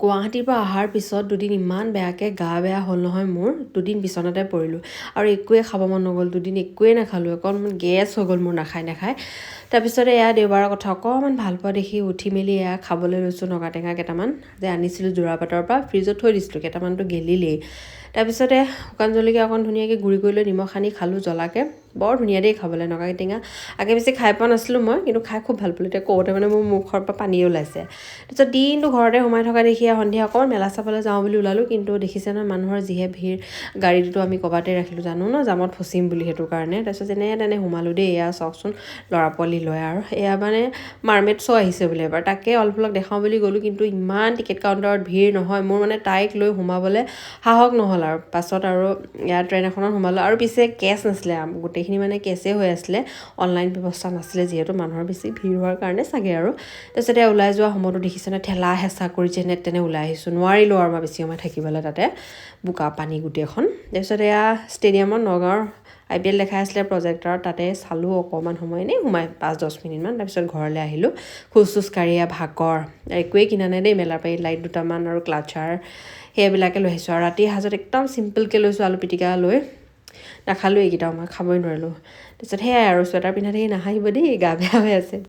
গুৱাহাটীৰ পৰা অহাৰ পিছত দুদিন ইমান বেয়াকৈ গা বেয়া হ'ল নহয় মোৰ। দুদিন বিচনাতে পৰিলোঁ আৰু একোৱে খাব মন নগ'ল। দুদিন একোৱে নাখালোঁ, অকণমান গেছ হৈ গ'ল মোৰ নাখায়। তাৰপিছতে এয়া দেওবাৰৰ কথা অকণমান ভাল পোৱা দেখি উঠি মেলি এয়া খাবলৈ লৈছোঁ নগা টেঙা কেইটামান যে আনিছিলোঁ যোৰাপাটৰ পৰা, ফ্ৰিজত থৈ দিছিলোঁ, কেইটামানতো গেলিলেই। তাৰপিছতে শুকান জলকীয়া অকণ ধুনীয়াকৈ গুড়ি কৰি লৈ নিমখ সানি খালোঁ জ্বলাকৈ, বৰ ধুনীয়া দেই খাবলৈ নগা টেঙা। আগে পিছে খাই পোৱা নাছিলোঁ মই, কিন্তু খাই খুব ভাল পালোঁ। এতিয়া কওঁতে মানে মোৰ মুখৰ পৰা পানী ওলাইছে। তাৰপিছত দিনটো ঘৰতে সোমাই থকা দেখি সন্ধিয়া অকণ মেলা চাবলৈ যাওঁ বুলি ওলালোঁ, কিন্তু দেখিছে নহয় মানুহৰ যিহে ভিৰ, গাড়ীটোতো আমি ক'বাতে ৰাখিলোঁ, জানো ন জামত ফচিম বুলি, সেইটো কাৰণে। তাৰপিছত যেনে তেনে সোমালোঁ দেই। এয়া চাওকচোন ল'ৰা পোৱালি লয় আৰু এয়া মানে মাৰ্মেড শ্ব' আহিছে বোলে এবাৰ, তাকে অলপ দেখাওঁ বুলি গ'লোঁ, কিন্তু ইমান টিকেট কাউণ্টাৰত ভিৰ নহয়, মোৰ মানে তাইক লৈ সোমাবলৈ সাহস নহ'ল আৰু। পাছত আৰু ইয়াৰ ট্ৰেইন এখনত সোমালোঁ, আৰু পিছে কেছ নাছিলে, গোটেইখিনি মানে কেছে হৈ আছিলে, অনলাইন ব্যৱস্থা নাছিলে, যিহেতু মানুহৰ বেছি ভিৰ হোৱাৰ কাৰণে চাগে আৰু। তাৰপিছতে ওলাই যোৱা সময়তো দেখিছেনে ঠেলা হেঁচা কৰি যেনে তেনে ওলাই আহিছোঁ, নোৱাৰিলোঁ আৰু মই বেছি সময় থাকিবলৈ তাতে, বোকা পানী গোটেইখন। তাৰপিছত এয়া ষ্টেডিয়ামত নগাঁৱৰ IPL দেখাই আছিলে প্ৰজেক্টৰত, তাতে চালোঁ অকণমান সময়, এনেই সোমাই 5-10 মিনিটমান। তাৰপিছত ঘৰলৈ আহিলোঁ, খোজ কাঢ়ি ভাগৰ, একোৱেই কিনা নাই দেই মেলাৰ পৰা, লাইট দুটামান আৰু ক্লাচাৰ সেইবিলাকে লৈ আহিছোঁ। আৰু ৰাতিৰ সাজত একদম চিম্পলকৈ লৈছোঁ, আলু পিটিকা লৈ নাখালোঁ, এইকেইটাও মই খাবই নোৱাৰিলোঁ। তাৰপিছত সেয়াই আৰু, চুৱেটাৰ পিন্ধা দেখি নাহাঁহিব দেই, গা বেয়া হৈ আছে।